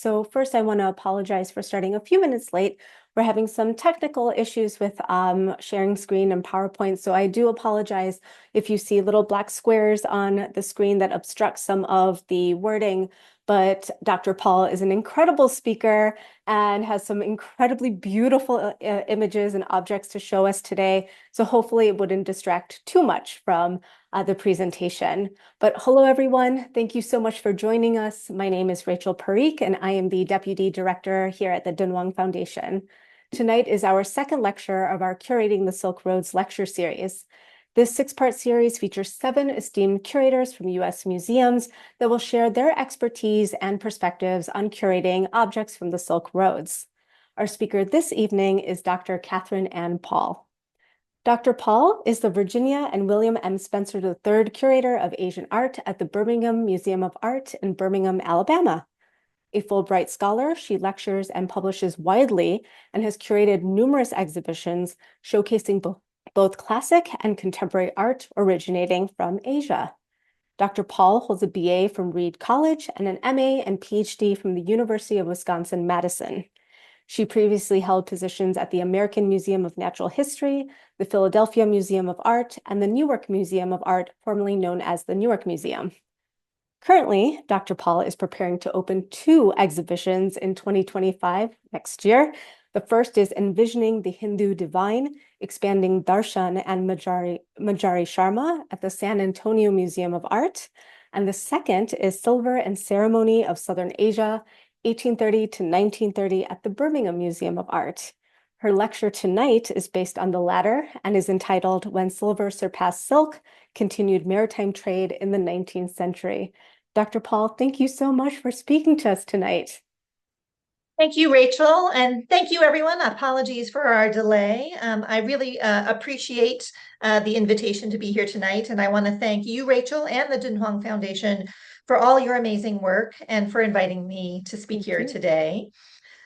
So first, I want to apologize for starting a few minutes late. We're having some technical issues with sharing screen and PowerPoint, so I do apologize if you see little black squares on the screen that obstruct some of the wording. But Dr. Paul is an incredible speaker and has some incredibly beautiful images and objects to show us today. So hopefully it wouldn't distract too much from the presentation. But hello, everyone. Thank you so much for joining us. My name is Rachel Parikh, and I am the Deputy Director here at the Dunhuang Foundation. Tonight is our second lecture of our Curating the Silk Roads lecture series. This six-part series features 7 esteemed curators from U.S. museums that will share their expertise and perspectives on curating objects from the Silk Roads. Our speaker this evening is Dr. Catherine Ann Paul. Dr. Paul is the Virginia and William M. Spencer III Curator of Asian Art at the Birmingham Museum of Art in Birmingham, Alabama. A Fulbright scholar, she lectures and publishes widely and has curated numerous exhibitions showcasing both classic and contemporary art originating from Asia. Dr. Paul holds a BA from Reed College and an MA and PhD from the University of Wisconsin-Madison. She previously held positions at the American Museum of Natural History, the Philadelphia Museum of Art, and the Newark Museum of Art, formerly known as the Newark Museum. Currently, Dr. Paul is preparing to open 2 exhibitions in 2025, next year. The first is Envisioning the Hindu Divine, Expanding Darshan and Manjari Sharma at the San Antonio Museum of Art. And the second is Silver and Ceremony of Southern Asia, 1830 to 1930 at the Birmingham Museum of Art. Her lecture tonight is based on the latter and is entitled When Silver Surpassed Silk, Continued Maritime Trade in the 19th Century. Dr. Paul, thank you so much for speaking to us tonight. Thank you, Rachel, and thank you, everyone. Apologies for our delay. I really appreciate the invitation to be here tonight, and I want to thank you, Rachel, and the Dunhuang Foundation for all your amazing work and for inviting me to speak here today.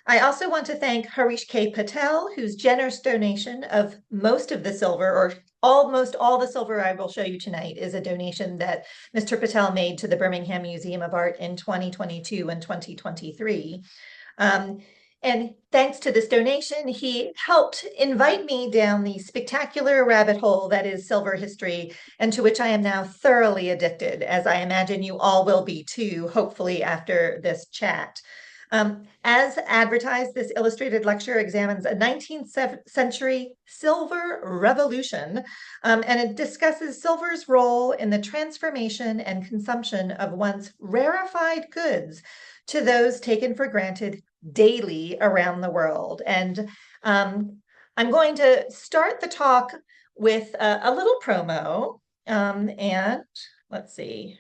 I also want to thank Harish K. Patel, whose generous donation of most of the silver, or almost all the silver I will show you tonight, is a donation that Mr. Patel made to the Birmingham Museum of Art in 2022 and 2023. And thanks to this donation, he helped invite me down the spectacular rabbit hole that is silver history, and to which I am now thoroughly addicted, as I imagine you all will be too, hopefully after this chat. As advertised, this illustrated lecture examines a 19th century silver revolution, and it discusses silver's role in the transformation and consumption of once rarefied goods to those taken for granted daily around the world. And I'm going to start the talk with a little promo, and let's see.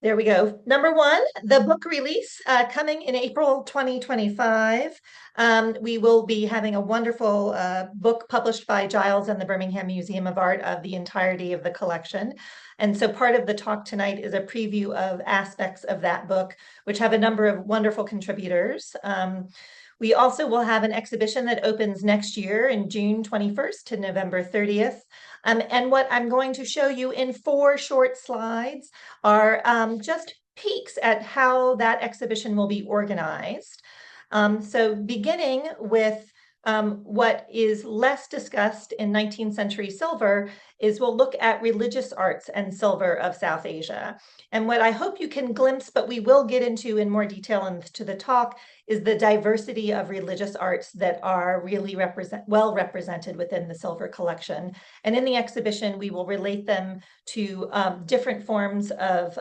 There we go. Number 1, the book release coming in April 2025. We will be having a wonderful book published by Giles and the Birmingham Museum of Art of the entirety of the collection. And so part of the talk tonight is a preview of aspects of that book, which have a number of wonderful contributors. We also will have an exhibition that opens next year in June 21st to November 30th. And what I'm going to show you in 4 short slides are just peeks at how that exhibition will be organized. So beginning with what is less discussed in 19th century silver is we'll look at religious arts and silver of South Asia. And what I hope you can glimpse, but we will get into in more detail into the talk, is the diversity of religious arts that are really well represented within the silver collection. And in the exhibition, we will relate them to different forms of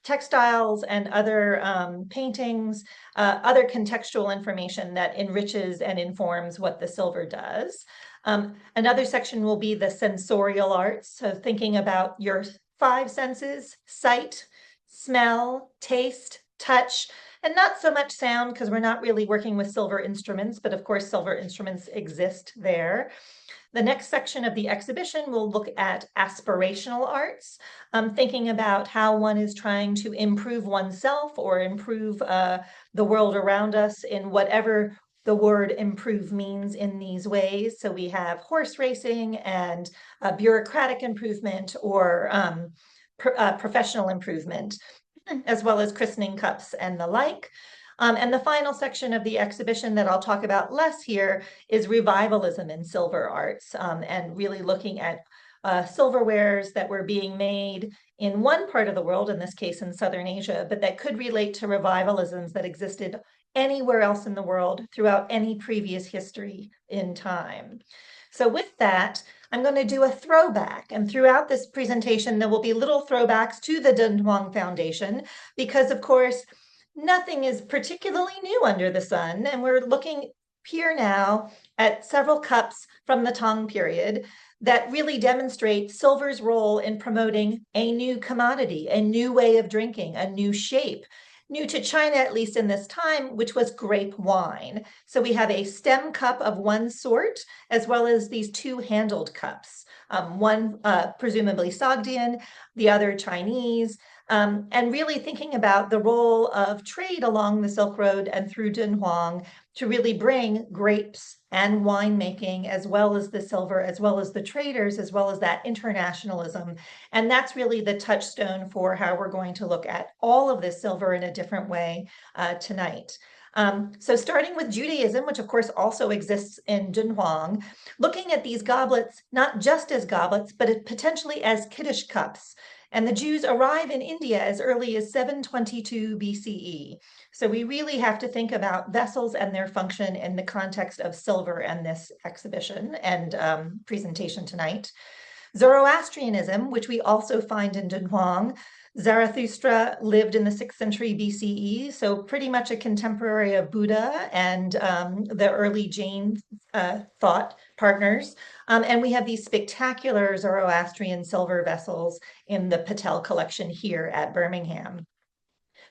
textiles and other paintings, other contextual information that enriches and informs what the silver does. Another section will be the sensorial arts, so thinking about your 5 senses: sight, smell, taste, touch, and not so much sound, because we're not really working with silver instruments, but of course silver instruments exist there. The next section of the exhibition will look at aspirational arts, thinking about how one is trying to improve oneself or improve the world around us in whatever the word improve means in these ways. So we have horse racing and bureaucratic improvement or professional improvement. as well as christening cups and the like. And the final section of the exhibition that I'll talk about less here is revivalism in silver arts, and really looking at silverwares that were being made in one part of the world, in this case in Southern Asia, but that could relate to revivalisms that existed anywhere else in the world throughout any previous history in time. So with that, I'm going to do a throwback. And throughout this presentation, there will be little throwbacks to the Dunhuang Foundation, because of course, nothing is particularly new under the sun. And we're looking here now at several cups from the Tang period that really demonstrate silver's role in promoting a new commodity, a new way of drinking, a new shape, new to China, at least in this time, which was grape wine. So we have a stem cup of one sort, as well as these two handled cups, one presumably Sogdian, the other Chinese, and really thinking about the role of trade along the Silk Road and through Dunhuang to really bring grapes and winemaking, as well as the silver, as well as the traders, as well as that internationalism. And that's really the touchstone for how we're going to look at all of this silver in a different way tonight. So starting with Judaism, which of course also exists in Dunhuang, looking at these goblets, not just as goblets, but potentially as Kiddush cups. And the Jews arrive in India as early as 722 BCE. So we really have to think about vessels and their function in the context of silver and this exhibition and presentation tonight. Zoroastrianism, which we also find in Dunhuang. Zarathustra lived in the 6th century BCE, so pretty much a contemporary of Buddha and the early Jain thought partners. And we have these spectacular Zoroastrian silver vessels in the Patel collection here at Birmingham.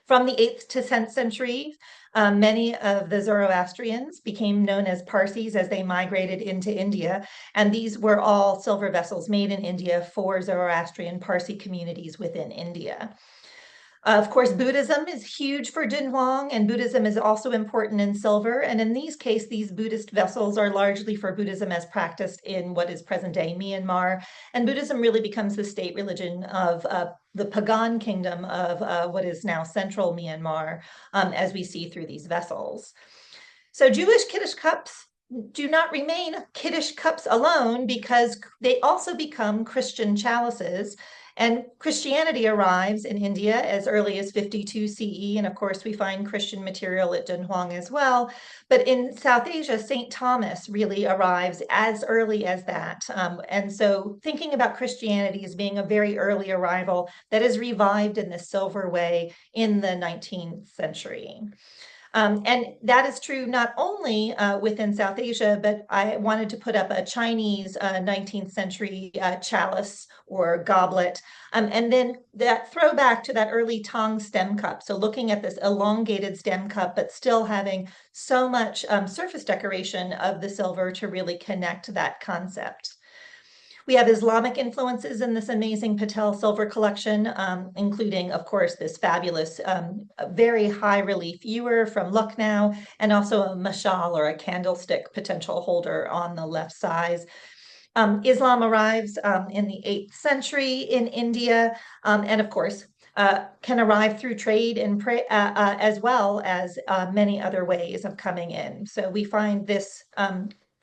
From the 8th to 10th century, many of the Zoroastrians became known as Parsis as they migrated into India, and these were all silver vessels made in India for Zoroastrian Parsi communities within India. Of course, Buddhism is huge for Dunhuang, and Buddhism is also important in silver. And in these cases, these Buddhist vessels are largely for Buddhism as practiced in what is present-day Myanmar. And Buddhism really becomes the state religion of the Pagan kingdom of what is now central Myanmar, as we see through these vessels. So Jewish Kiddush cups do not remain Kiddush cups alone, because they also become Christian chalices. And Christianity arrives in India as early as 52 CE. And of course, we find Christian material at Dunhuang as well. But in South Asia, St. Thomas really arrives as early as that. And so thinking about Christianity as being a very early arrival that is revived in the silver way in the 19th century. And that is true not only within South Asia, but I wanted to put up a Chinese 19th century chalice or goblet. And then that throwback to that early Tang stem cup. So looking at this elongated stem cup, but still having so much surface decoration of the silver to really connect that concept. We have Islamic influences in this amazing Patel silver collection, including, of course, this fabulous, very high relief ewer from Lucknow, and also a mashal or a candlestick potential holder on the left side. Islam arrives in the 8th century in India, and of course, can arrive through trade and as well as many other ways of coming in. So we find this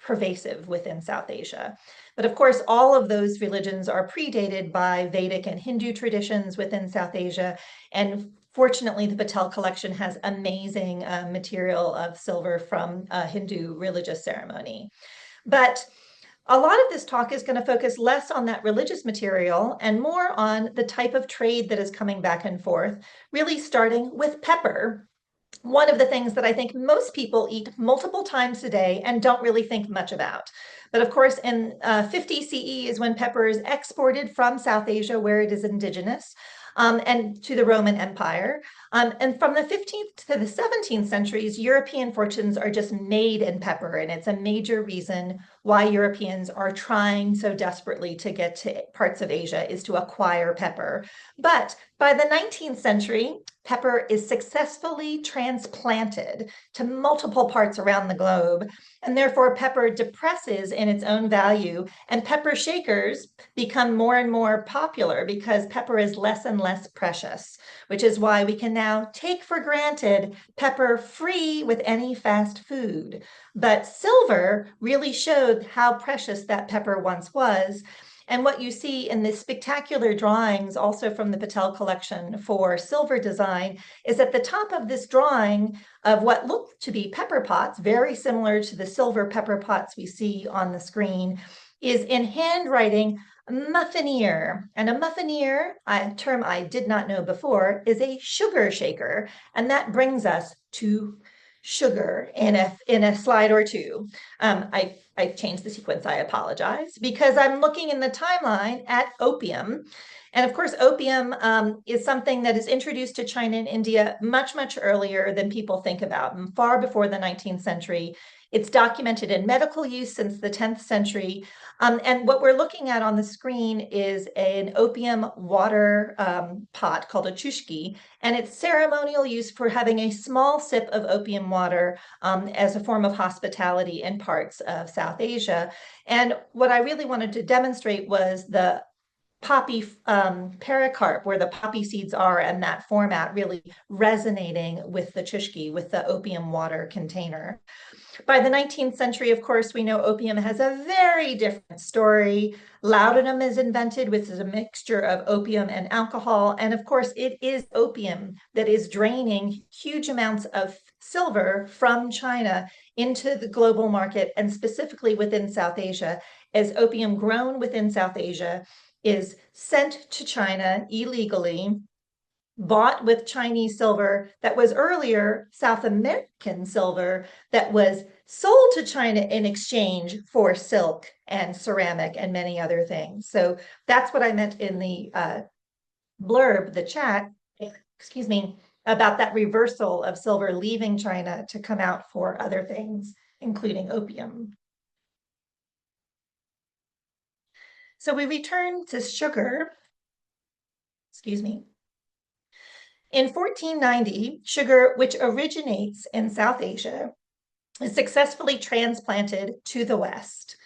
pervasive within South Asia. But of course, all of those religions are predated by Vedic and Hindu traditions within South Asia. And fortunately, the Patel collection has amazing material of silver from Hindu religious ceremony. But a lot of this talk is going to focus less on that religious material and more on the type of trade that is coming back and forth, really starting with pepper. One of the things that I think most people eat multiple times a day and don't really think much about. But of course, in 50 CE is when pepper is exported from South Asia, where it is indigenous, and to the Roman Empire. And from the 15th to the 17th centuries, European fortunes are just made in pepper, and it's a major reason why Europeans are trying so desperately to get to parts of Asia is to acquire pepper. But by the 19th century, pepper is successfully transplanted to multiple parts around the globe, and therefore pepper depresses in its own value, and pepper shakers become more and more popular because pepper is less and less precious, which is why we can now take for granted pepper free with any fast food. But silver really showed how precious that pepper once was. And what you see in the spectacular drawings, also from the Patel collection for silver design, is at the top of this drawing of what look to be pepper pots, very similar to the silver pepper pots we see on the screen, is in handwriting muffinier. And a muffinier, a term I did not know before, is a sugar shaker. And that brings us to sugar in a slide or two. I changed the sequence, I apologize, because I'm looking in the timeline at opium. And of course, opium is something that is introduced to China and India much, much earlier than people think about, and far before the 19th century. It's documented in medical use since the 10th century. And what we're looking at on the screen is an opium water pot called a chushki, and it's ceremonial use for having a small sip of opium water as a form of hospitality in parts of South Asia. And what I really wanted to demonstrate was the poppy pericarp, where the poppy seeds are, and that format really resonating with the chushki, with the opium water container. By the 19th century, of course, we know opium has a very different story. Laudanum is invented, which is a mixture of opium and alcohol. And of course, it is opium that is draining huge amounts of silver from China into the global market, and specifically within South Asia, as opium grown within South Asia is sent to China illegally, bought with Chinese silver that was earlier South American silver that was sold to China in exchange for silk and ceramic and many other things. So that's what I meant in the blurb, the chat, excuse me, about that reversal of silver leaving China to come out for other things, including opium. So we return to sugar, excuse me. In 1490, sugar, which originates in South Asia, is successfully transplanted to the West.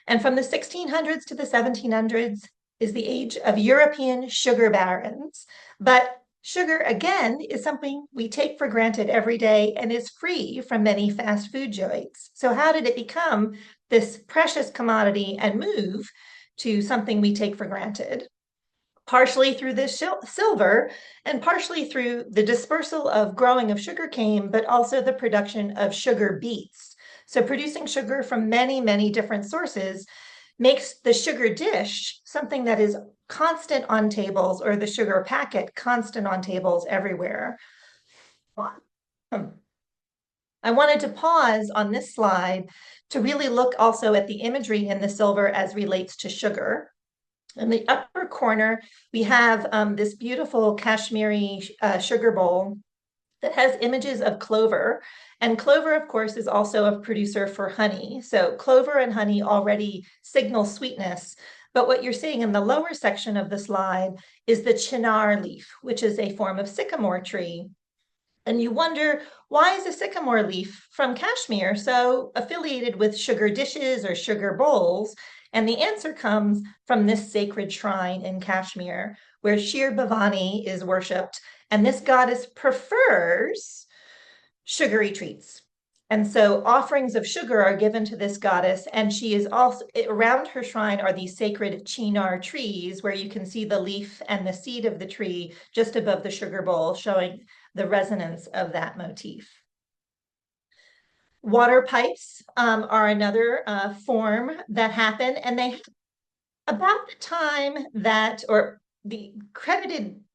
And from the 1600s to the 1700s is the age of European sugar barons. But sugar, again, is something we take for granted every day and is free from many fast food joints. So how did it become this precious commodity and move to something we take for granted? Partially through this silver, and partially through the dispersal of growing of sugarcane, but also the production of sugar beets. So producing sugar from many, many different sources makes the sugar dish something that is constant on tables, or the sugar packet constant on tables everywhere. I wanted to pause on this slide to really look also at the imagery in the silver as relates to sugar. In the upper corner, we have this beautiful Kashmiri sugar bowl that has images of clover. And clover, of course, is also a producer for honey. So clover and honey already signal sweetness. But what you're seeing in the lower section of the slide is the chinar leaf, which is a form of sycamore tree. And you wonder, why is a sycamore leaf from Kashmir so affiliated with sugar dishes or sugar bowls? And the answer comes from this sacred shrine in Kashmir, where Shir Bhavani is worshipped. And this goddess prefers sugary treats. And so offerings of sugar are given to this goddess. And she is also, around her shrine are these sacred chinar trees, where you can see the leaf and the seed of the tree just above the sugar bowl, showing the resonance of that motif. Water pipes are another form that happen, and they, about the time that, or the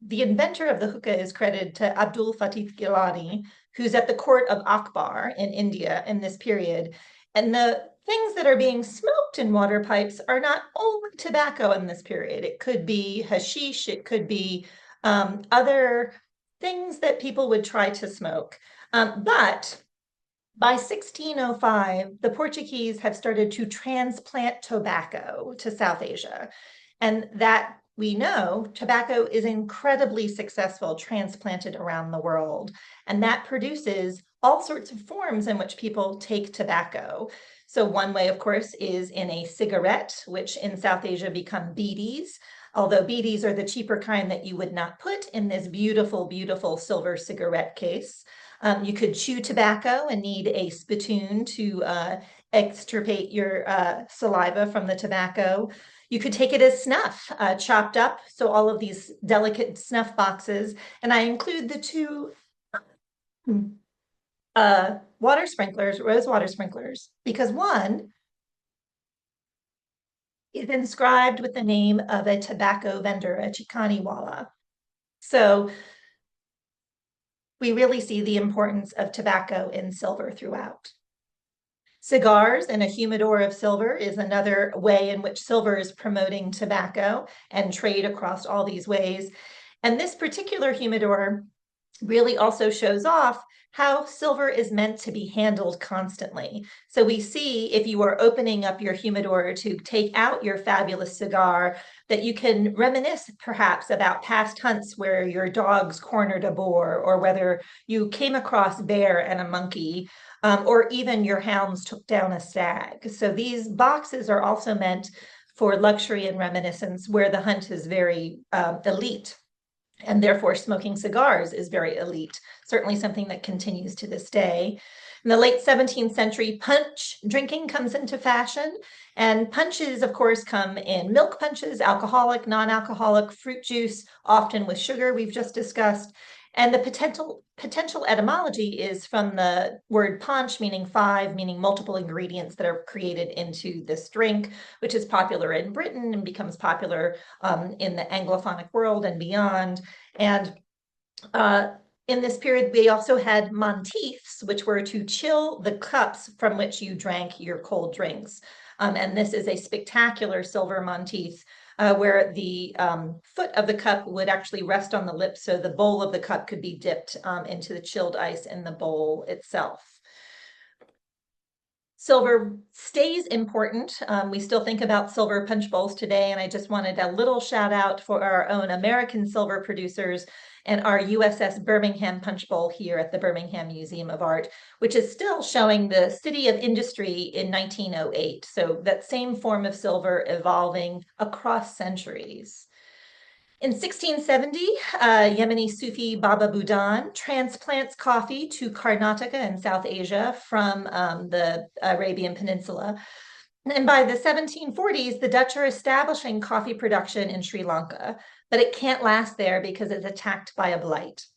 inventor of the hookah is credited to Abdul Fatih Gilani, who's at the court of Akbar in India in this period. And the things that are being smoked in water pipes are not only tobacco in this period. It could be hashish, it could be other things that people would try to smoke. But By 1605, the Portuguese have started to transplant tobacco to South Asia. And that we know tobacco is incredibly successful transplanted around the world. And that produces all sorts of forms in which people take tobacco. So one way, of course, is in a cigarette, which in South Asia become bidis. Although bidis are the cheaper kind that you would not put in this beautiful, beautiful silver cigarette case. You could chew tobacco and need a spittoon to extirpate your saliva from the tobacco. You could take it as snuff, chopped up. So all of these delicate snuff boxes. And I include the two water sprinklers, rose water sprinklers, because one is inscribed with the name of a tobacco vendor, a Chikani wala. So we really see the importance of tobacco in silver throughout. Cigars and a humidor of silver is another way in which silver is promoting tobacco and trade across all these ways. And this particular humidor really also shows off how silver is meant to be handled constantly. So we see if you are opening up your humidor to take out your fabulous cigar, that you can reminisce perhaps about past hunts where your dogs cornered a boar, or whether you came across a bear and a monkey, or even your hounds took down a stag. So these boxes are also meant for luxury and reminiscence, where the hunt is very elite. And therefore, smoking cigars is very elite, certainly something that continues to this day. In the late 17th century, punch drinking comes into fashion. And punches, of course, come in milk punches, alcoholic, non-alcoholic, fruit juice, often with sugar, we've just discussed. And the potential etymology is from the word punch, meaning five, meaning multiple ingredients that are created into this drink, which is popular in Britain and becomes popular in the Anglophonic world and beyond. And in this period, we also had monteiths, which were to chill the cups from which you drank your cold drinks. And this is a spectacular silver monteith where the foot of the cup would actually rest on the lip, so the bowl of the cup could be dipped into the chilled ice in the bowl itself. Silver stays important. We still think about silver punch bowls today, and I just wanted a little shout out for our own American silver producers and our USS Birmingham punch bowl here at the Birmingham Museum of Art, which is still showing the City of Industry in 1908. So that same form of silver evolving across centuries. In 1670, Yemeni Sufi Baba Budan transplants coffee to Karnataka in South Asia from the Arabian Peninsula. And by the 1740s, the Dutch are establishing coffee production in Sri Lanka, but it can't last there because it's attacked by a blight.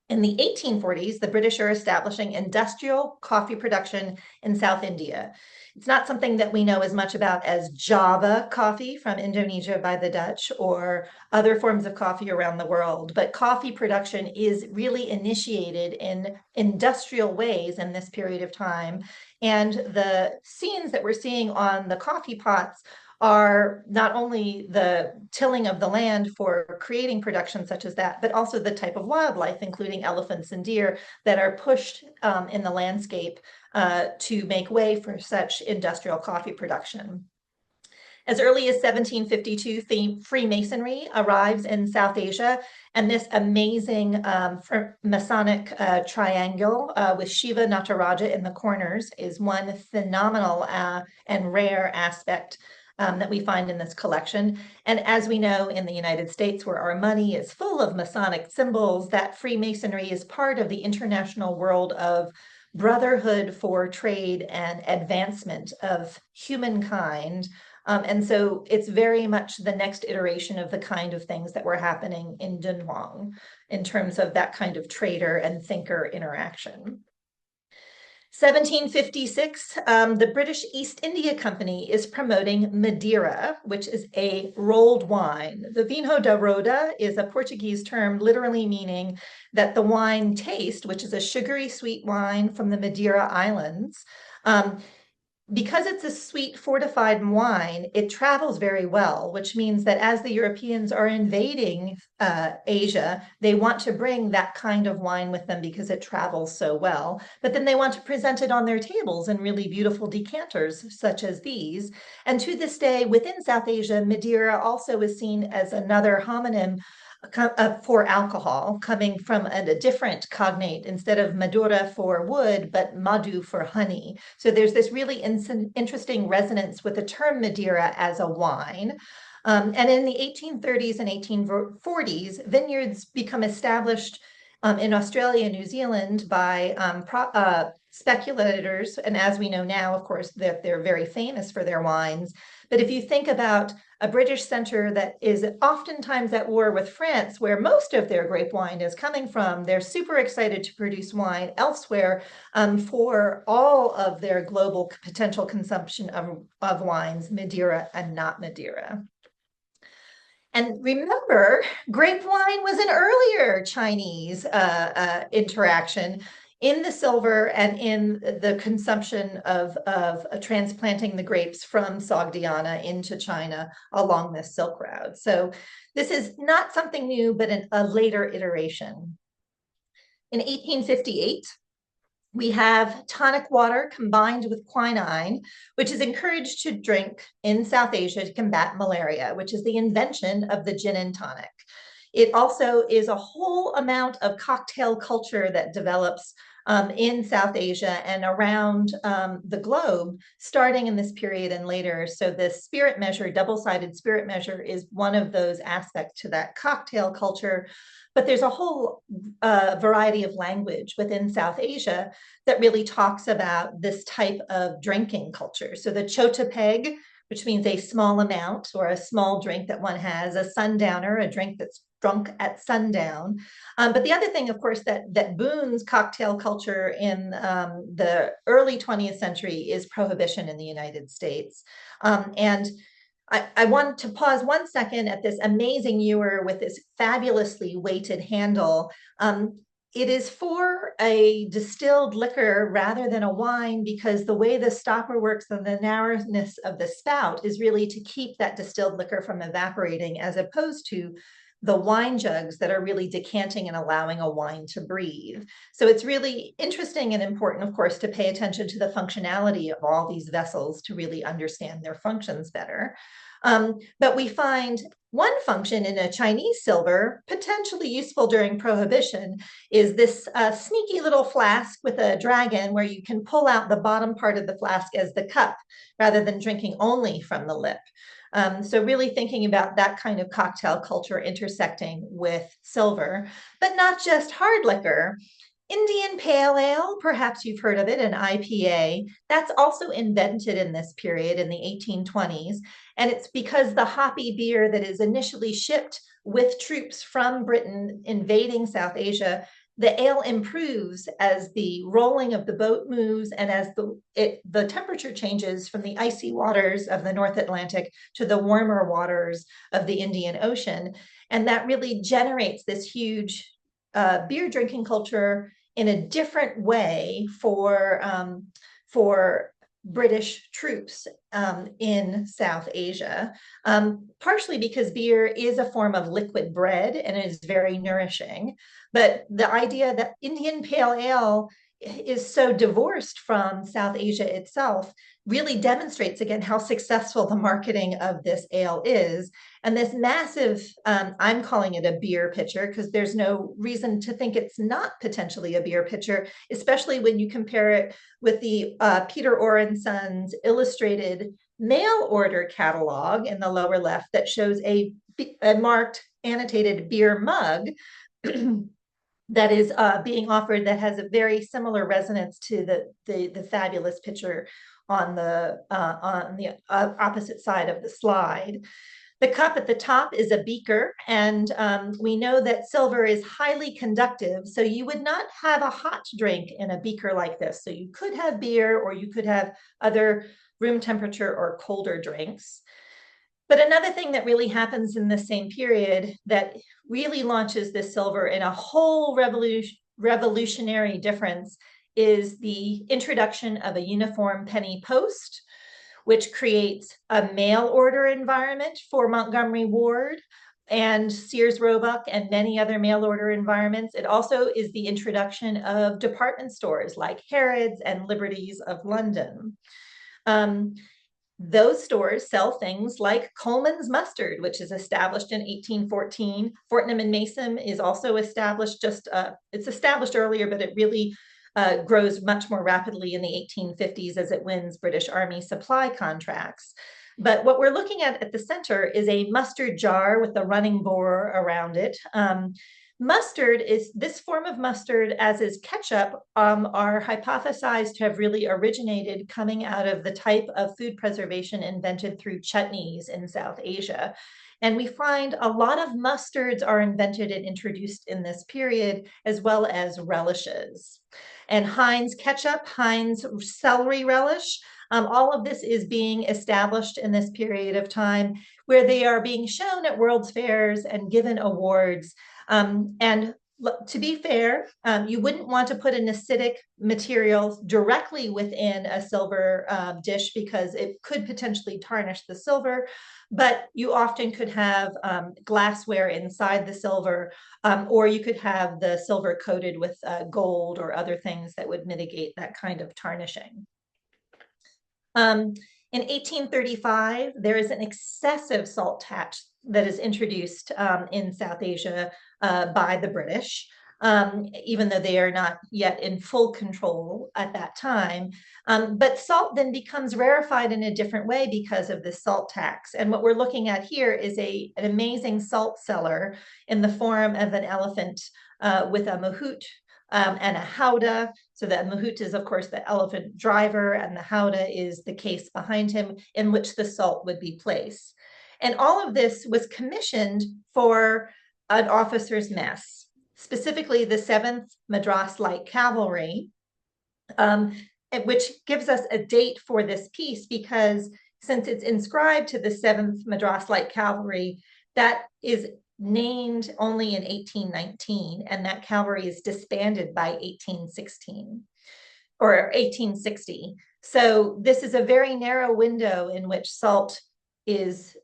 In the 1840s, the British are establishing industrial coffee production in South India. It's not something that we know as much about as Java coffee from Indonesia by the Dutch or other forms of coffee around the world, but coffee production is really initiated in industrial ways in this period of time. And the scenes that we're seeing on the coffee pots are not only the tilling of the land for creating production such as that, but also the type of wildlife, including elephants and deer, that are pushed in the landscape to make way for such industrial coffee production. As early as 1752, Freemasonry arrives in South Asia, and this amazing Masonic triangle with Shiva Nataraja in the corners is one phenomenal and rare aspect that we find in this collection. And as we know in the United States, where our money is full of Masonic symbols, that Freemasonry is part of the international world of brotherhood for trade and advancement of humankind. And so it's very much the next iteration of the kind of things that were happening in Dunhuang in terms of that kind of trader and thinker interaction. 1756, the British East India Company is promoting Madeira, which is a rolled wine. The vinho da roda is a Portuguese term literally meaning that the wine taste, which is a sugary sweet wine from the Madeira Islands, because it's a sweet fortified wine, it travels very well, which means that as the Europeans are invading Asia, they want to bring that kind of wine with them because it travels so well. But then they want to present it on their tables in really beautiful decanters, such as these. And to this day, within South Asia, Madeira also is seen as another homonym for alcohol, coming from a different cognate, instead of Madura for wood, but Madu for honey. So there's this really interesting resonance with the term Madeira as a wine. And in the 1830s and 1840s, vineyards become established in Australia and New Zealand by speculators. And as we know now, of course, that they're very famous for their wines. But if you think about a British center that is oftentimes at war with France, where most of their grape wine is coming from, they're super excited to produce wine elsewhere for all of their global potential consumption of wines, Madeira and not Madeira. And remember, grape wine was an earlier Chinese interaction in the silver and in the consumption of transplanting the grapes from Sogdiana into China along this Silk Route. So this is not something new, but a later iteration. In 1858, we have tonic water combined with quinine, which is encouraged to drink in South Asia to combat malaria, which is the invention of the gin and tonic. It also is a whole amount of cocktail culture that develops in South Asia and around the globe, starting in this period and later. So the spirit measure, double-sided spirit measure, is one of those aspects to that cocktail culture. But there's a whole variety of language within South Asia that really talks about this type of drinking culture. So the chota peg, which means a small amount or a small drink that one has, a sundowner, a drink that's drunk at sundown. But the other thing, of course, that boons cocktail culture in the early 20th century is prohibition in the United States. And I want to pause 1 second at this amazing ewer with this fabulously weighted handle. It is for a distilled liquor rather than a wine, because the way the stopper works and the narrowness of the spout is really to keep that distilled liquor from evaporating, as opposed to the wine jugs that are really decanting and allowing a wine to breathe. So it's really interesting and important, of course, to pay attention to the functionality of all these vessels to really understand their functions better. But we find one function in a Chinese silver, potentially useful during Prohibition, is this sneaky little flask with a dragon where you can pull out the bottom part of the flask as the cup, rather than drinking only from the lip. So really thinking about that kind of cocktail culture intersecting with silver, but not just hard liquor. Indian Pale Ale, perhaps you've heard of it, an IPA, that's also invented in this period in the 1820s. And it's because the hoppy beer that is initially shipped with troops from Britain invading South Asia, the ale improves as the rolling of the boat moves and as the temperature changes from the icy waters of the North Atlantic to the warmer waters of the Indian Ocean. And that really generates this huge beer drinking culture in a different way for British troops in South Asia, partially because beer is a form of liquid bread and it is very nourishing. But the idea that Indian Pale Ale is so divorced from South Asia itself really demonstrates again how successful the marketing of this ale is. And this massive, I'm calling it a beer pitcher because there's no reason to think it's not potentially a beer pitcher, especially when you compare it with the Peter Orr & Sons illustrated mail order catalog in the lower left that shows a marked annotated beer mug that is being offered, that has a very similar resonance to the fabulous picture on the opposite side of the slide. The cup at the top is a beaker, and we know that silver is highly conductive, so you would not have a hot drink in a beaker like this. So you could have beer, or you could have other room temperature or colder drinks. But another thing that really happens in the same period that really launches this silver in a whole revolutionary difference is the introduction of a uniform penny post, which creates a mail order environment for Montgomery Ward and Sears Roebuck and many other mail order environments. It also is the introduction of department stores like Harrods and Liberties of London. Those stores sell things like Coleman's mustard, which is established in 1814. Fortnum and Mason is also established it's established earlier, but it really grows much more rapidly in the 1850s as it wins British Army supply contracts. But what we're looking at the center is a mustard jar with a running bore around it. Mustard is this form of mustard, as is ketchup, are hypothesized to have really originated coming out of the type of food preservation invented through chutneys in South Asia. And we find a lot of mustards are invented and introduced in this period, as well as relishes. And Heinz ketchup, Heinz celery relish, all of this is being established in this period of time where they are being shown at World's Fairs and given awards. And to be fair, you wouldn't want to put an acidic material directly within a silver dish because it could potentially tarnish the silver, but you often could have glassware inside the silver, or you could have the silver coated with gold or other things that would mitigate that kind of tarnishing. In 1835, there is an excessive salt tax that is introduced in South Asia by the British, even though they are not yet in full control at that time. But salt then becomes rarefied in a different way because of this salt tax. And what we're looking at here is an amazing salt cellar in the form of an elephant with a mahout and a howdah. So the mahout is, of course, the elephant driver, and the howdah is the case behind him in which the salt would be placed. And all of this was commissioned for an officer's mess, specifically the 7th Madras Light Cavalry, which gives us a date for this piece because since it's inscribed to the 7th Madras Light Cavalry, that is named only in 1819, and that cavalry is disbanded by 1816 or 1860. So this is a very narrow window in which salt is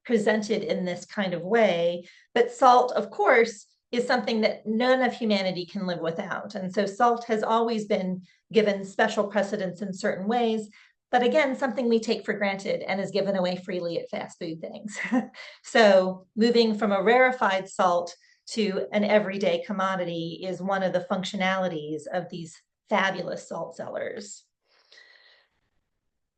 presented in this kind of way. But salt, of course, is something that none of humanity can live without. And so salt has always been given special precedence in certain ways. But again, something we take for granted and is given away freely at fast food things. So moving from a rarefied salt to an everyday commodity is one of the functionalities of these fabulous salt cellars.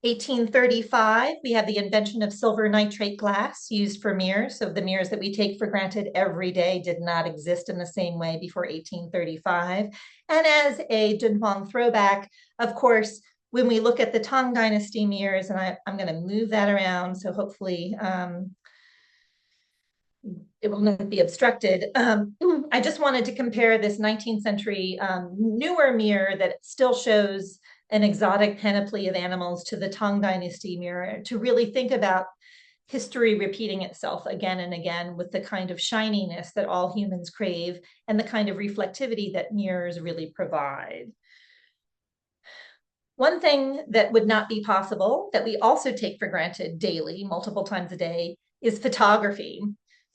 1835, we have the invention of silver nitrate glass used for mirrors. So the mirrors that we take for granted every day did not exist in the same way before 1835. And as a Dunhuang throwback, of course, when we look at the Tang Dynasty mirrors, and I'm going to move that around, so hopefully it will not be obstructed. I just wanted to compare this 19th century newer mirror that still shows an exotic panoply of animals to the Tang Dynasty mirror, to really think about history repeating itself again and again with the kind of shininess that all humans crave and the kind of reflectivity that mirrors really provide. One thing that would not be possible, that we also take for granted daily, multiple times a day, is photography.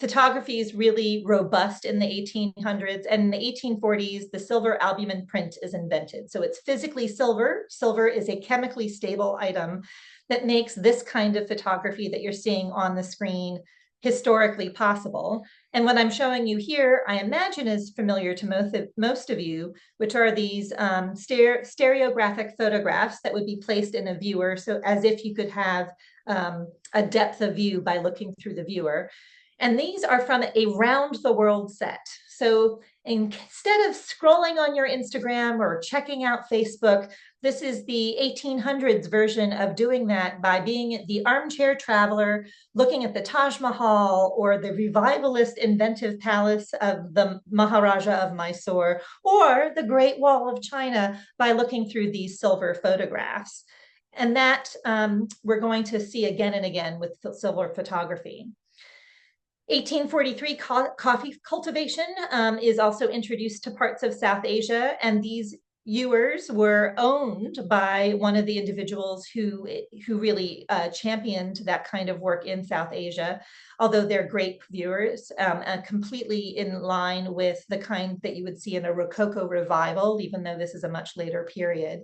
Photography is really robust in the 1800s, and in the 1840s, the silver albumen print is invented. So it's physically silver. Silver is a chemically stable item that makes this kind of photography that you're seeing on the screen historically possible. And what I'm showing you here, I imagine is familiar to most of you, which are these stereographic photographs that would be placed in a viewer, so as if you could have a depth of view by looking through the viewer. And these are from a round the world set. So instead of scrolling on your Instagram or checking out Facebook, this is the 1800s version of doing that by being the armchair traveler, looking at the Taj Mahal or the revivalist inventive palace of the Maharaja of Mysore, or the Great Wall of China by looking through these silver photographs. And that we're going to see again and again with silver photography. 1843 coffee cultivation is also introduced to parts of South Asia, and these ewers were owned by one of the individuals who really championed that kind of work in South Asia, although they're great viewers, and completely in line with the kind that you would see in a Rococo revival, even though this is a much later period.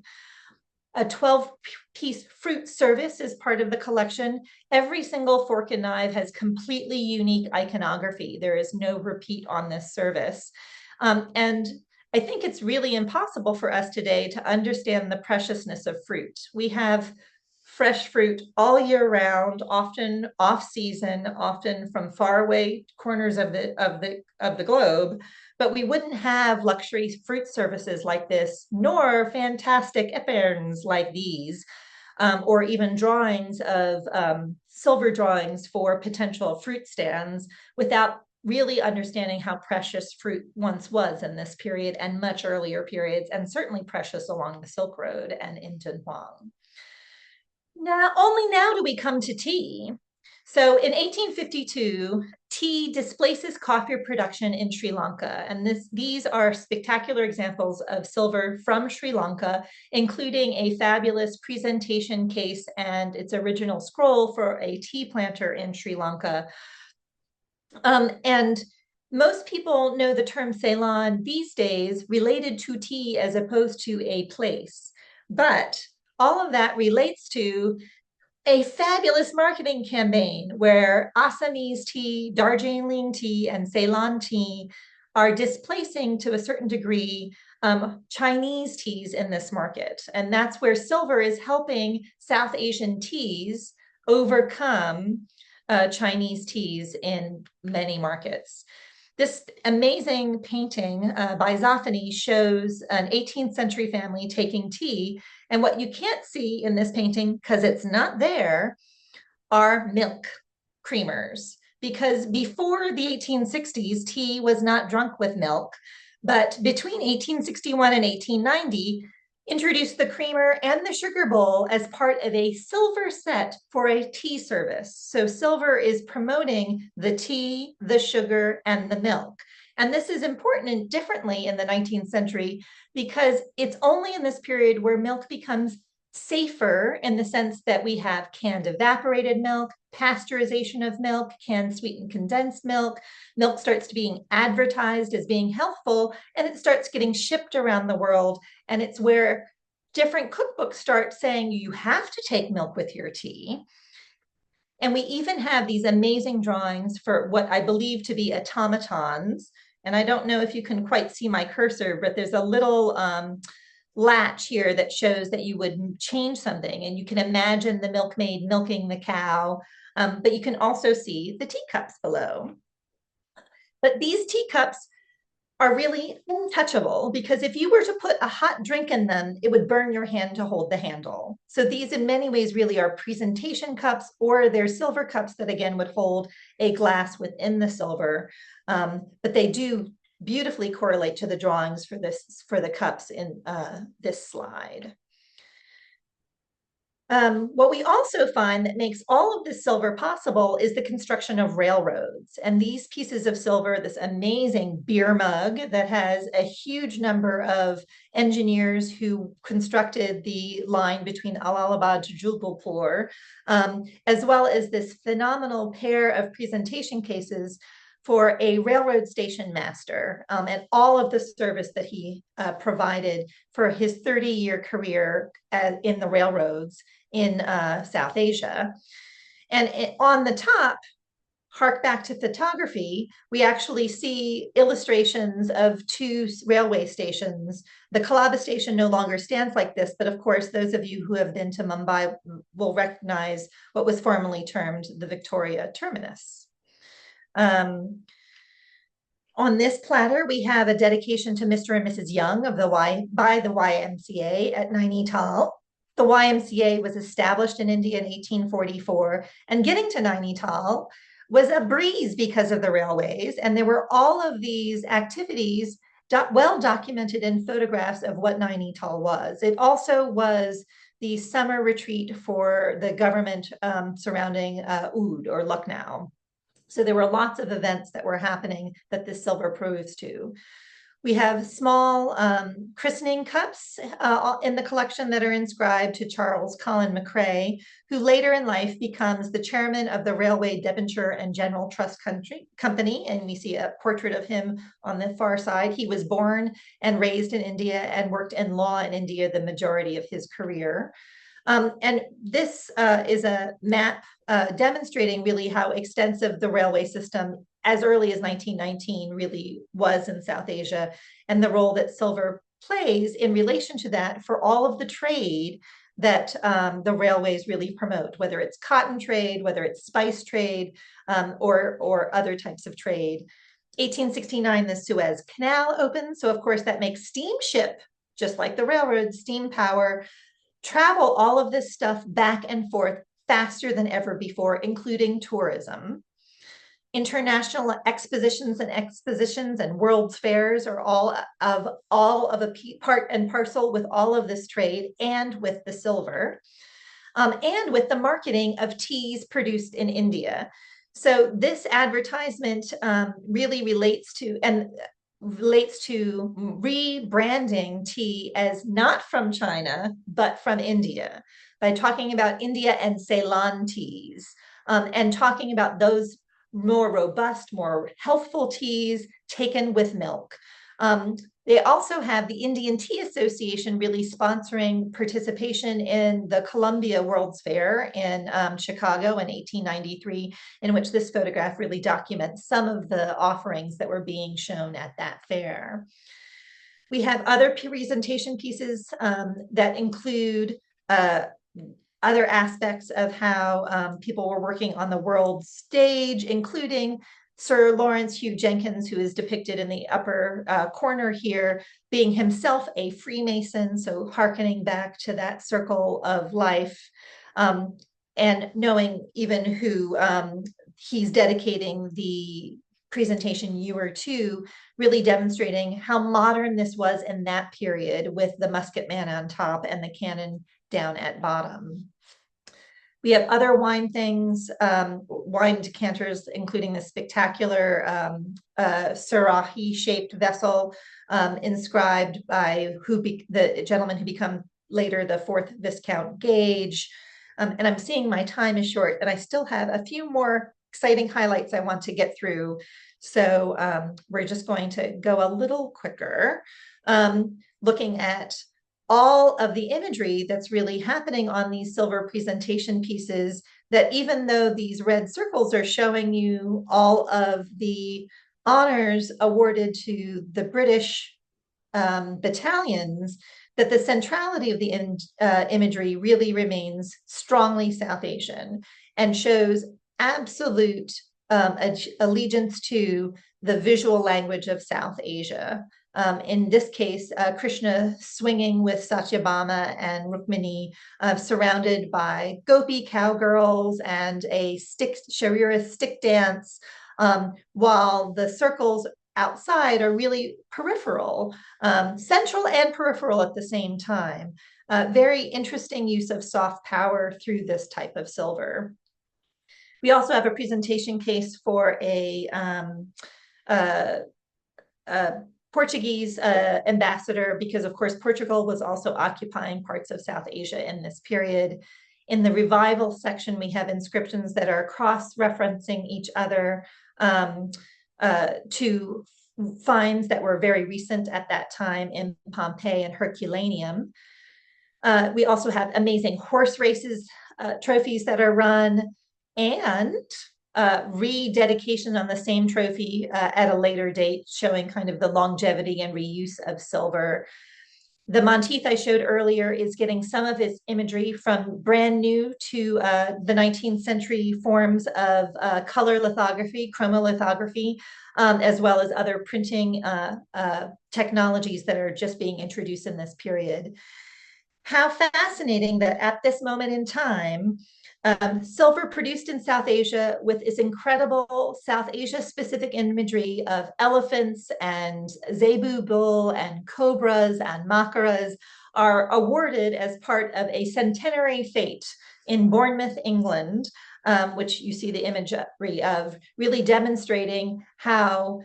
A 12-piece fruit service is part of the collection. Every single fork and knife has completely unique iconography. There is no repeat on this service. And I think it's really impossible for us today to understand the preciousness of fruit. We have fresh fruit all year round, often off season, often from faraway corners of the globe, but we wouldn't have luxury fruit services like this, nor fantastic epergnes like these, or even drawings of silver drawings for potential fruit stands without really understanding how precious fruit once was in this period and much earlier periods, and certainly precious along the Silk Road and in Dunhuang. Now, only now do we come to tea. So in 1852, tea displaces coffee production in Sri Lanka. And these are spectacular examples of silver from Sri Lanka, including a fabulous presentation case and its original scroll for a tea planter in Sri Lanka. And most people know the term Ceylon these days related to tea as opposed to a place. But all of that relates to a fabulous marketing campaign where Assamese tea, Darjeeling tea, and Ceylon tea are displacing to a certain degree Chinese teas in this market. And that's where silver is helping South Asian teas overcome Chinese teas in many markets. This amazing painting by Zoffany shows an 18th century family taking tea. And what you can't see in this painting, because it's not there, are milk creamers. Because before the 1860s, tea was not drunk with milk. But between 1861 and 1890, introduced the creamer and the sugar bowl as part of a silver set for a tea service. So silver is promoting the tea, the sugar, and the milk. And this is important and differently in the 19th century because it's only in this period where milk becomes safer in the sense that we have canned evaporated milk, pasteurization of milk, canned sweetened condensed milk. Milk starts to being advertised as being healthful, and it starts getting shipped around the world. And it's where different cookbooks start saying you have to take milk with your tea. And we even have these amazing drawings for what I believe to be automatons. And I don't know if you can quite see my cursor, but there's a little latch here that shows that you would change something, and you can imagine the milkmaid milking the cow, but you can also see the teacups below. But these teacups are really untouchable because if you were to put a hot drink in them, it would burn your hand to hold the handle. So these in many ways really are presentation cups, or they're silver cups that again would hold a glass within the silver, but they do beautifully correlate to the drawings for the cups in this slide. What we also find that makes all of this silver possible is the construction of railroads. And these pieces of silver, this amazing beer mug that has a huge number of engineers who constructed the line between Allahabad to Jubbalpur, as well as this phenomenal pair of presentation cases for a railroad station master, and all of the service that he provided for his 30-year career in the railroads in South Asia. And on the top, hark back to photography, we actually see illustrations of two railway stations. The Colaba station no longer stands like this, but of course, those of you who have been to Mumbai will recognize what was formerly termed the Victoria Terminus. On this platter, we have a dedication to Mr. and Mrs. Young by the YMCA at Nainital. The YMCA was established in India in 1844, and getting to Nainital was a breeze because of the railways. And there were all of these activities well documented in photographs of what Nainital was. It also was the summer retreat for the government surrounding Oud or Lucknow. So there were lots of events that were happening that this silver proves to. We have small christening cups in the collection that are inscribed to Charles Colin McRae, who later in life becomes the chairman of the Railway Devonshire and General Trust Company. And we see a portrait of him on the far side. He was born and raised in India and worked in law in India the majority of his career. And this is a map demonstrating really how extensive the railway system as early as 1919 really was in South Asia, and the role that silver plays in relation to that for all of the trade that the railways really promote, whether it's cotton trade, whether it's spice trade, or other types of trade. 1869, the Suez Canal opens. So of course that makes steamship, just like the railroad, steam power, travel all of this stuff back and forth faster than ever before, including tourism. International expositions and world's fairs are all of a part and parcel with all of this trade and with the silver, and with the marketing of teas produced in India. So this advertisement really relates to rebranding tea as not from China, but from India, by talking about India and Ceylon teas, and talking about those more robust, more healthful teas taken with milk. They also have the Indian Tea Association really sponsoring participation in the Columbia World's Fair in Chicago in 1893, in which this photograph really documents some of the offerings that were being shown at that fair. We have other presentation pieces that include other aspects of how people were working on the world stage, including Sir Lawrence Hugh Jenkins, who is depicted in the upper corner here, being himself a Freemason, so hearkening back to that circle of life, and knowing even who he's dedicating the presentation "You to," really demonstrating how modern this was in that period, with the musketman on top and the cannon down at bottom. We have other wine things, wine decanters, including the spectacular Sarahi-shaped vessel inscribed by the gentleman who became later the 4th Viscount Gage. And I'm seeing my time is short, and I still have a few more exciting highlights I want to get through. So we're just going to go a little quicker, looking at all of the imagery that's really happening on these silver presentation pieces, that even though these red circles are showing you all of the honors awarded to the British battalions, that the centrality of the imagery really remains strongly South Asian and shows absolute allegiance to the visual language of South Asia. In this case, Krishna swinging with Satyabhama and Rukmini, surrounded by gopi cowgirls and a Sharira stick dance, while the circles outside are really peripheral, central and peripheral at the same time. Very interesting use of soft power through this type of silver. We also have a presentation case for a Portuguese ambassador, because of course Portugal was also occupying parts of South Asia in this period. In the revival section, we have inscriptions that are cross-referencing each other to finds that were very recent at that time in Pompeii and Herculaneum. We also have amazing horse races, trophies that are run, and rededication on the same trophy at a later date, showing kind of the longevity and reuse of silver. The Monteith I showed earlier is getting some of its imagery from brand new to the 19th century forms of color lithography, chromolithography, as well as other printing technologies that are just being introduced in this period. How fascinating that at this moment in time, silver produced in South Asia with its incredible South Asia specific imagery of elephants and zebu bull and cobras and makaras are awarded as part of a centenary fete in Bournemouth, England, which you see the imagery of, really demonstrating how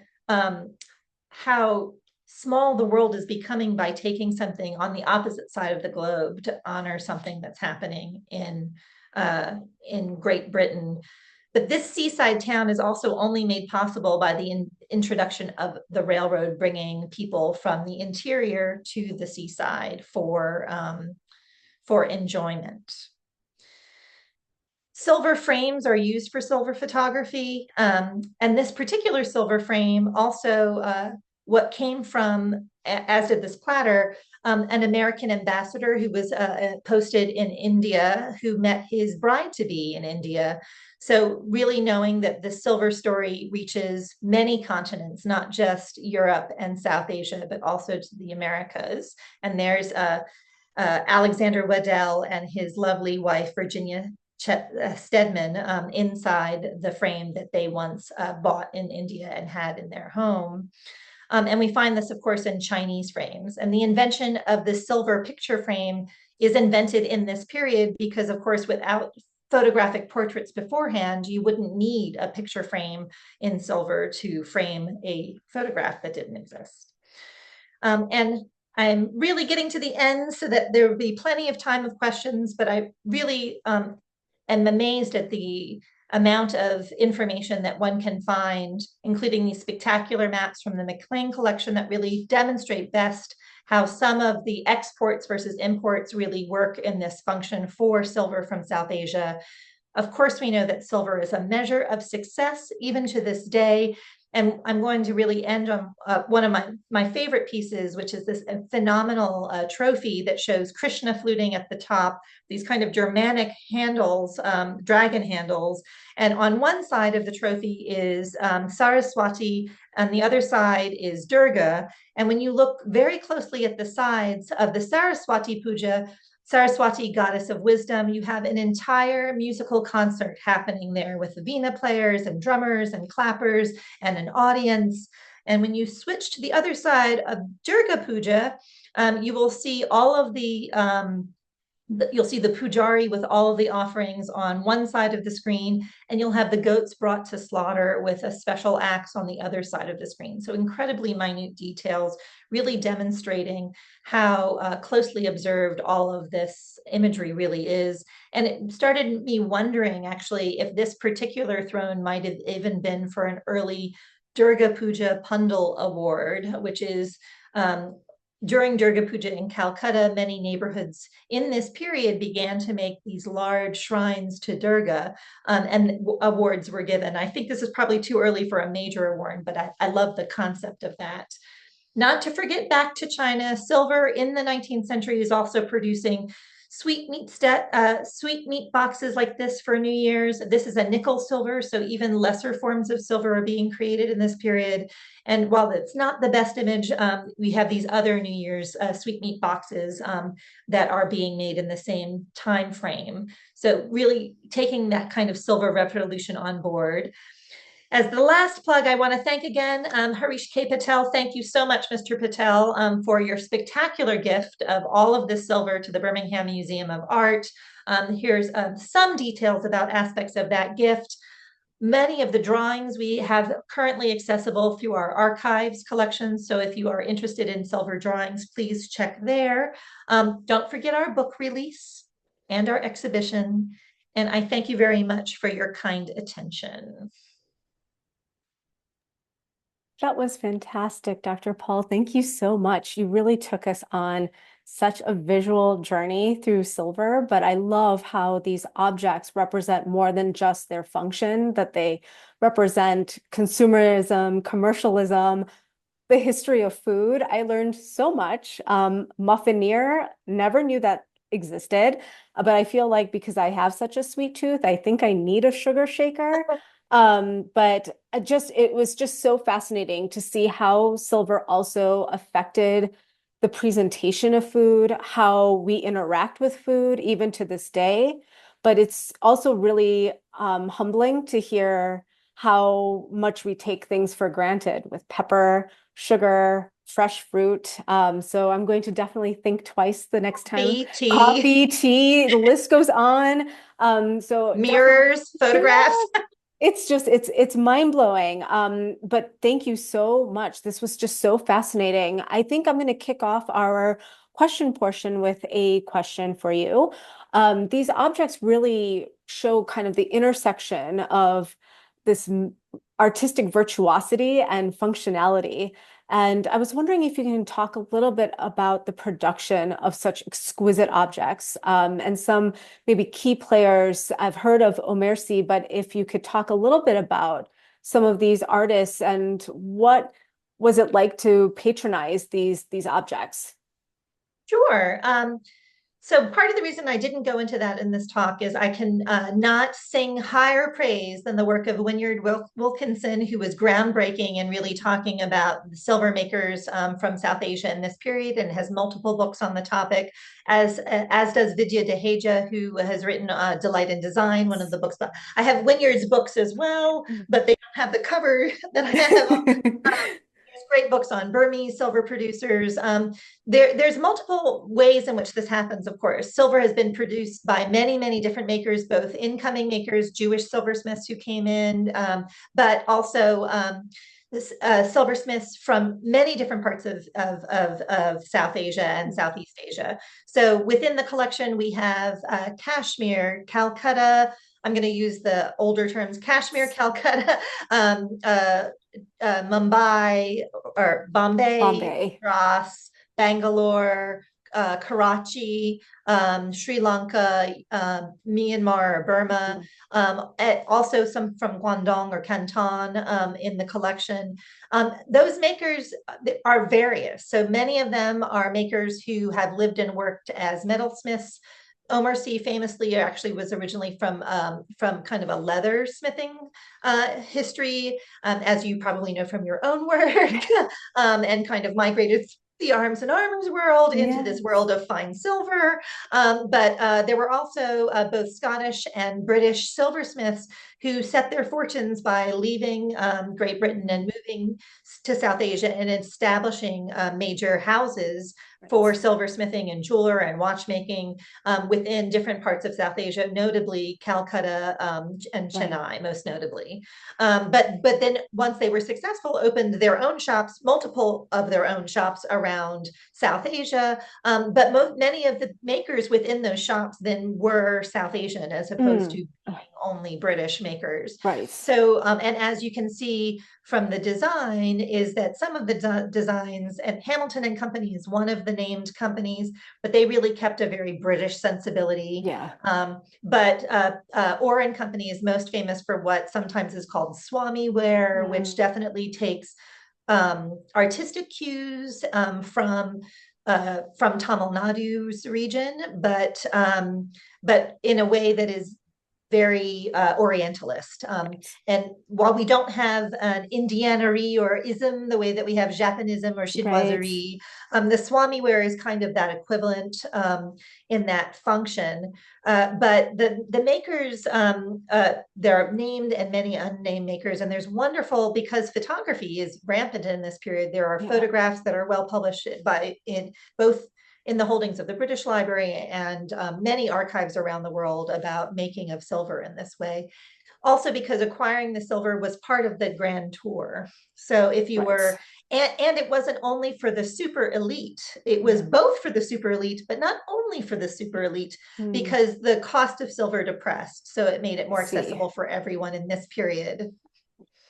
small the world is becoming by taking something on the opposite side of the globe to honor something that's happening in Great Britain. But this seaside town is also only made possible by the introduction of the railroad, bringing people from the interior to the seaside for enjoyment. Silver frames are used for silver photography. And this particular silver frame also what came from, as did this platter, an American ambassador who was posted in India, who met his bride-to-be in India. So really knowing that the silver story reaches many continents, not just Europe and South Asia, but also to the Americas. And there's Alexander Waddell and his lovely wife, Virginia Stedman, inside the frame that they once bought in India and had in their home. And we find this, of course, in Chinese frames. And the invention of the silver picture frame is invented in this period because, of course, without photographic portraits beforehand, you wouldn't need a picture frame in silver to frame a photograph that didn't exist. And I'm really getting to the end so that there will be plenty of time of questions, but I really am amazed at the amount of information that one can find, including these spectacular maps from the McLean collection that really demonstrate best how some of the exports versus imports really work in this function for silver from South Asia. Of course, we know that silver is a measure of success even to this day. And I'm going to really end on one of my favorite pieces, which is this phenomenal trophy that shows Krishna fluting at the top, these kind of Germanic handles, dragon handles. And on one side of the trophy is Saraswati, and the other side is Durga. And when you look very closely at the sides of the Saraswati Puja, Saraswati, goddess of wisdom, you have an entire musical concert happening there with the veena players and drummers and clappers and an audience. And when you switch to the other side of Durga Puja, you will see all of you'll see the pujari with all of the offerings on one side of the screen, and you'll have the goats brought to slaughter with a special axe on the other side of the screen. So incredibly minute details, really demonstrating how closely observed all of this imagery really is. And it started me wondering, actually, if this particular throne might have even been for an early Durga Puja Pundal Award, which is during Durga Puja in Calcutta, many neighborhoods in this period began to make these large shrines to Durga, and awards were given. I think this is probably too early for a major award, but I love the concept of that. Not to forget, back to China, silver in the 19th century is also producing sweet meat boxes like this for New Year's. This is a nickel silver, so even lesser forms of silver are being created in this period. And while it's not the best image, we have these other New Year's sweet meat boxes that are being made in the same time frame. So really taking that kind of silver revolution on board. As the last plug, I want to thank again Harish K. Patel. Thank you so much, Mr. Patel, for your spectacular gift of all of this silver to the Birmingham Museum of Art. Here's some details about aspects of that gift. Many of the drawings we have currently accessible through our archives collection. So if you are interested in silver drawings, please check there. Don't forget our book release and our exhibition. And I thank you very much for your kind attention. That was fantastic, Dr. Paul. Thank you so much. You really took us on such a visual journey through silver, but I love how these objects represent more than just their function, that they represent consumerism, commercialism, the history of food. I learned so much. Muffineer, never knew that existed, but I feel like because I have such a sweet tooth, I think I need a sugar shaker. But it was just so fascinating to see how silver also affected the presentation of food, how we interact with food, even to this day. But it's also really humbling to hear how much we take things for granted with pepper, sugar, fresh fruit. So I'm going to definitely think twice the next time. Coffee, tea, the list goes on. So mirrors, photographs. it's mind-blowing. But thank you so much. This was just so fascinating. I think I'm going to kick off our question portion with a question for you. These objects really show kind of the intersection of this artistic virtuosity and functionality. And I was wondering if you can talk a little bit about the production of such exquisite objects, and some maybe key players. I've heard of Omersi, but if you could talk a little bit about some of these artists and what was it like to patronize these objects? Sure. So part of the reason I didn't go into that in this talk is I can not sing higher praise than the work of Wynyard Wilkinson, who was groundbreaking and really talking about the silver makers from South Asia in this period and has multiple books on the topic, as does Vidya Deheja, who has written Delight in Design, one of the books. But I have Wynyard's books as well, but they don't have the cover that I have. Great books on Burmese silver producers. There's multiple ways in which this happens, of course. Silver has been produced by many, many different makers, both incoming makers, Jewish silversmiths who came in, but also silversmiths from many different parts of South Asia and Southeast Asia. So within the collection, we have Kashmir, Calcutta. I'm going to use the older terms: Kashmir, Calcutta, Mumbai or Bombay, Bombay. Madras, Bangalore, Karachi, Sri Lanka, Myanmar, Burma, also some from Guangdong or Canton in the collection. Those makers are various. So many of them are makers who have lived and worked as metalsmiths. Omersi famously actually was originally from kind of a leather smithing history, as you probably know from your own work, and kind of migrated the arms and armors world into this world of fine silver. But there were also both Scottish and British silversmiths who set their fortunes by leaving Great Britain and moving to South Asia and establishing major houses for silversmithing and jeweler and watchmaking within different parts of South Asia, notably Calcutta and Chennai, most notably. But then once they were successful, opened their own shops, multiple of their own shops around South Asia. But many of the makers within those shops then were South Asian as opposed to only British makers. Right. So, and as you can see from the design, is that some of the designs, and Hamilton and Company is one of the named companies, but they really kept a very British sensibility. Yeah. But Orr and Company is most famous for what sometimes is called Swami ware, which definitely takes artistic cues from Tamil Nadu's region, but in a way that is very Orientalist. And while we don't have an Indianery or ism the way that we have Japanism or Chinoiserie, the Swami ware is kind of that equivalent in that function. But the makers, there are named and many unnamed makers, and there's wonderful, because photography is rampant in this period. There are photographs that are well published in both in the holdings of the British Library and many archives around the world about making of silver in this way. Also because acquiring the silver was part of the grand tour. So if you were, and it wasn't only for the super elite, it was both for the super elite, but not only for the super elite, because the cost of silver depressed. So it made it more accessible for everyone in this period.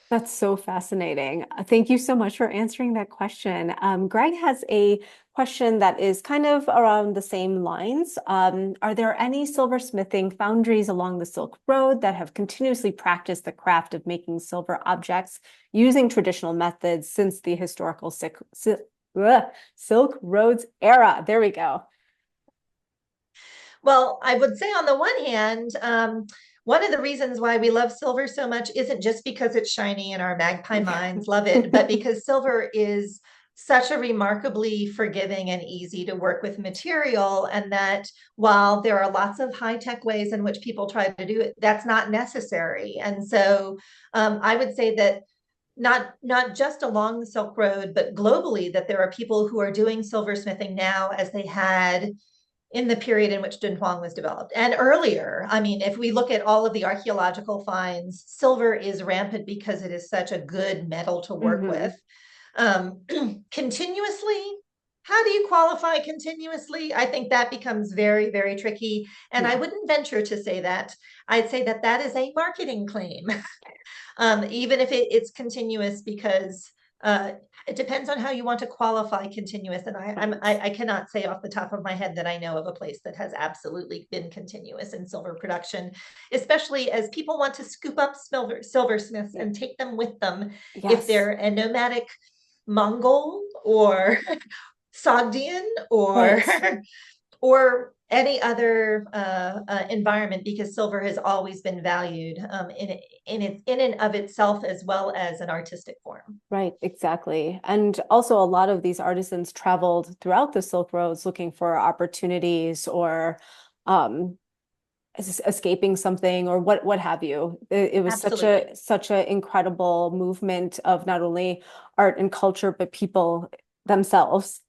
That's so fascinating. Thank you so much for answering that question. Greg has a question that is kind of around the same lines. Are there any silversmithing foundries along the Silk Road that have continuously practiced the craft of making silver objects using traditional methods since the historical Silk Road's era? There we go. Well, I would say on the one hand, one of the reasons why we love silver so much isn't just because it's shiny and our magpie minds love it, but because silver is such a remarkably forgiving and easy to work with material. And that while there are lots of high-tech ways in which people try to do it, that's not necessary. And so I would say that not just along the Silk Road, but globally, that there are people who are doing silversmithing now as they had in the period in which Dunhuang was developed and earlier. I mean, if we look at all of the archaeological finds, silver is rampant because it is such a good metal to work with. Continuously, how do you qualify continuously? I think that becomes very, very tricky. And I wouldn't venture to say that. I'd say that that is a marketing claim, even if it's continuous, because it depends on how you want to qualify continuous. And I cannot say off the top of my head that I know of a place that has absolutely been continuous in silver production, especially as people want to scoop up silversmiths and take them with them. If they're a nomadic Mongol or Sogdian or or any other environment, because silver has always been valued in and of itself, as well as an artistic form. Right, exactly. And also a lot of these artisans traveled throughout the Silk Roads looking for opportunities or um, escaping something or what have you. It was such an incredible movement of not only art and culture, but people themselves.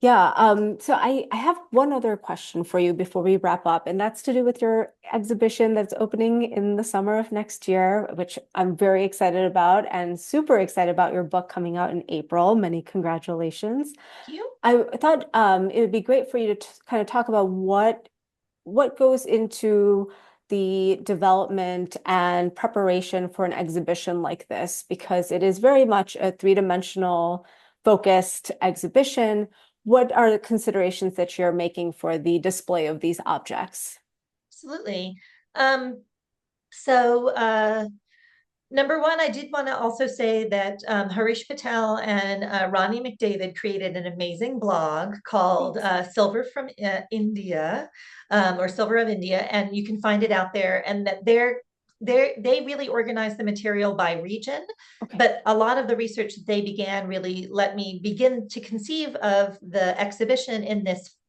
Yeah, so I have one other question for you before we wrap up, and that's to do with your exhibition that's opening in the summer of next year, which I'm very excited about, and super excited about your book coming out in April. Many congratulations. Thank you. I thought it would be great for you to kind of talk about what goes into the development and preparation for an exhibition like this, because it is very much a three-dimensional focused exhibition. What are the considerations that you're making for the display of these objects? Absolutely. So number one, I did want to also say that Harish Patel and Ronnie McDavid created an amazing blog called Silver from India, or Silver of India, and you can find it out there. And that they really organize the material by region, but a lot of the research that they began really let me begin to conceive of the exhibition in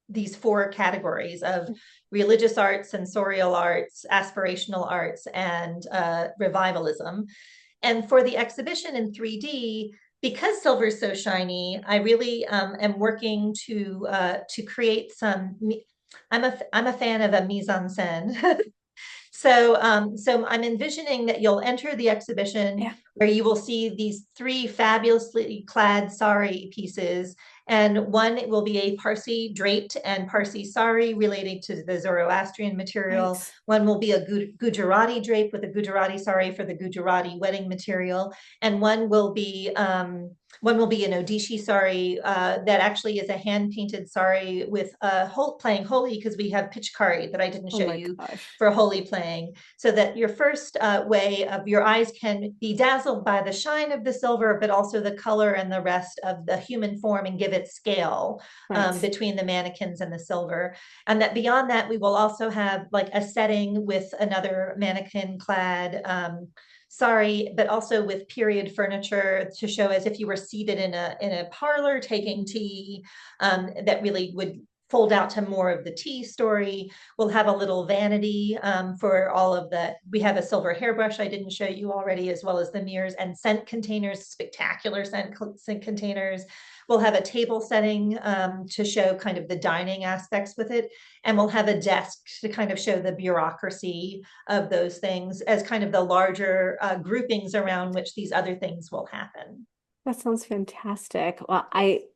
these four categories of religious arts, sensorial arts, aspirational arts, and revivalism. And for the exhibition in 3D, because silver is so shiny, I really am working to create some. I'm a fan of a mise en scène. So I'm envisioning that you'll enter the exhibition where you will see these three fabulously clad sari pieces. And one will be a Parsi draped and Parsi sari related to the Zoroastrian material. One will be a Gujarati drape with a Gujarati sari for the Gujarati wedding material. And one will be an Odishi sari that actually is a hand-painted sari with playing Holi, because we have Pichkari that I didn't show you for Holi playing, so that your first way of your eyes can be dazzled by the shine of the silver, but also the color and the rest of the human form, and give it scale between the mannequins and the silver. And that beyond that, we will also have like a setting with another mannequin clad sari, but also with period furniture to show as if you were seated in a parlor taking tea, that really would fold out to more of the tea story. We'll have a little vanity for all of the, we have a silver hairbrush I didn't show you already, as well as the mirrors and scent containers, spectacular scent containers. We'll have a table setting to show kind of the dining aspects with it. And we'll have a desk to kind of show the bureaucracy of those things as kind of the larger groupings around which these other things will happen. That sounds fantastic. Well,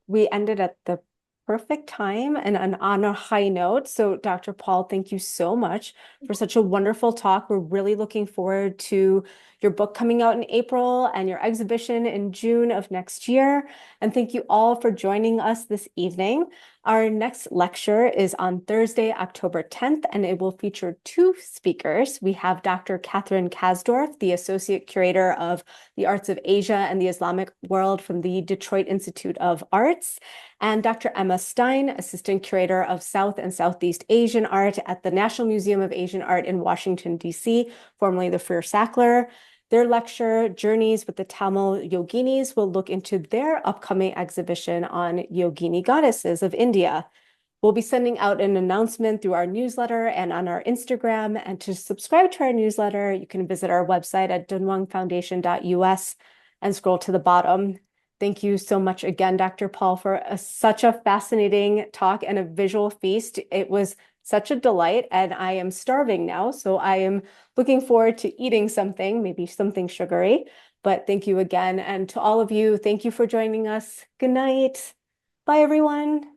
we ended at the perfect time and on a high note. So Dr. Paul, thank you so much for such a wonderful talk. We're really looking forward to your book coming out in April and your exhibition in June of next year. And thank you all for joining us this evening. Our next lecture is on Thursday, October 10th, and it will feature two speakers. We have Dr. Catherine Kasdorf, the Associate Curator of the Arts of Asia and the Islamic World from the Detroit Institute of Arts, and Dr. Emma Stein, Assistant Curator of South and Southeast Asian Art at the National Museum of Asian Art in Washington, D.C., formerly the Freer Sackler. Their lecture, Journeys with the Tamil Yoginis, will look into their upcoming exhibition on Yogini goddesses of India. We'll be sending out an announcement through our newsletter and on our Instagram. And to subscribe to our newsletter, you can visit our website at dunhuangfoundation.us and scroll to the bottom. Thank you so much again, Dr. Paul, for such a fascinating talk and a visual feast. It was such a delight, and I am starving now, so I am looking forward to eating something, maybe something sugary. But thank you again. And to all of you, thank you for joining us. Good night. Bye, everyone.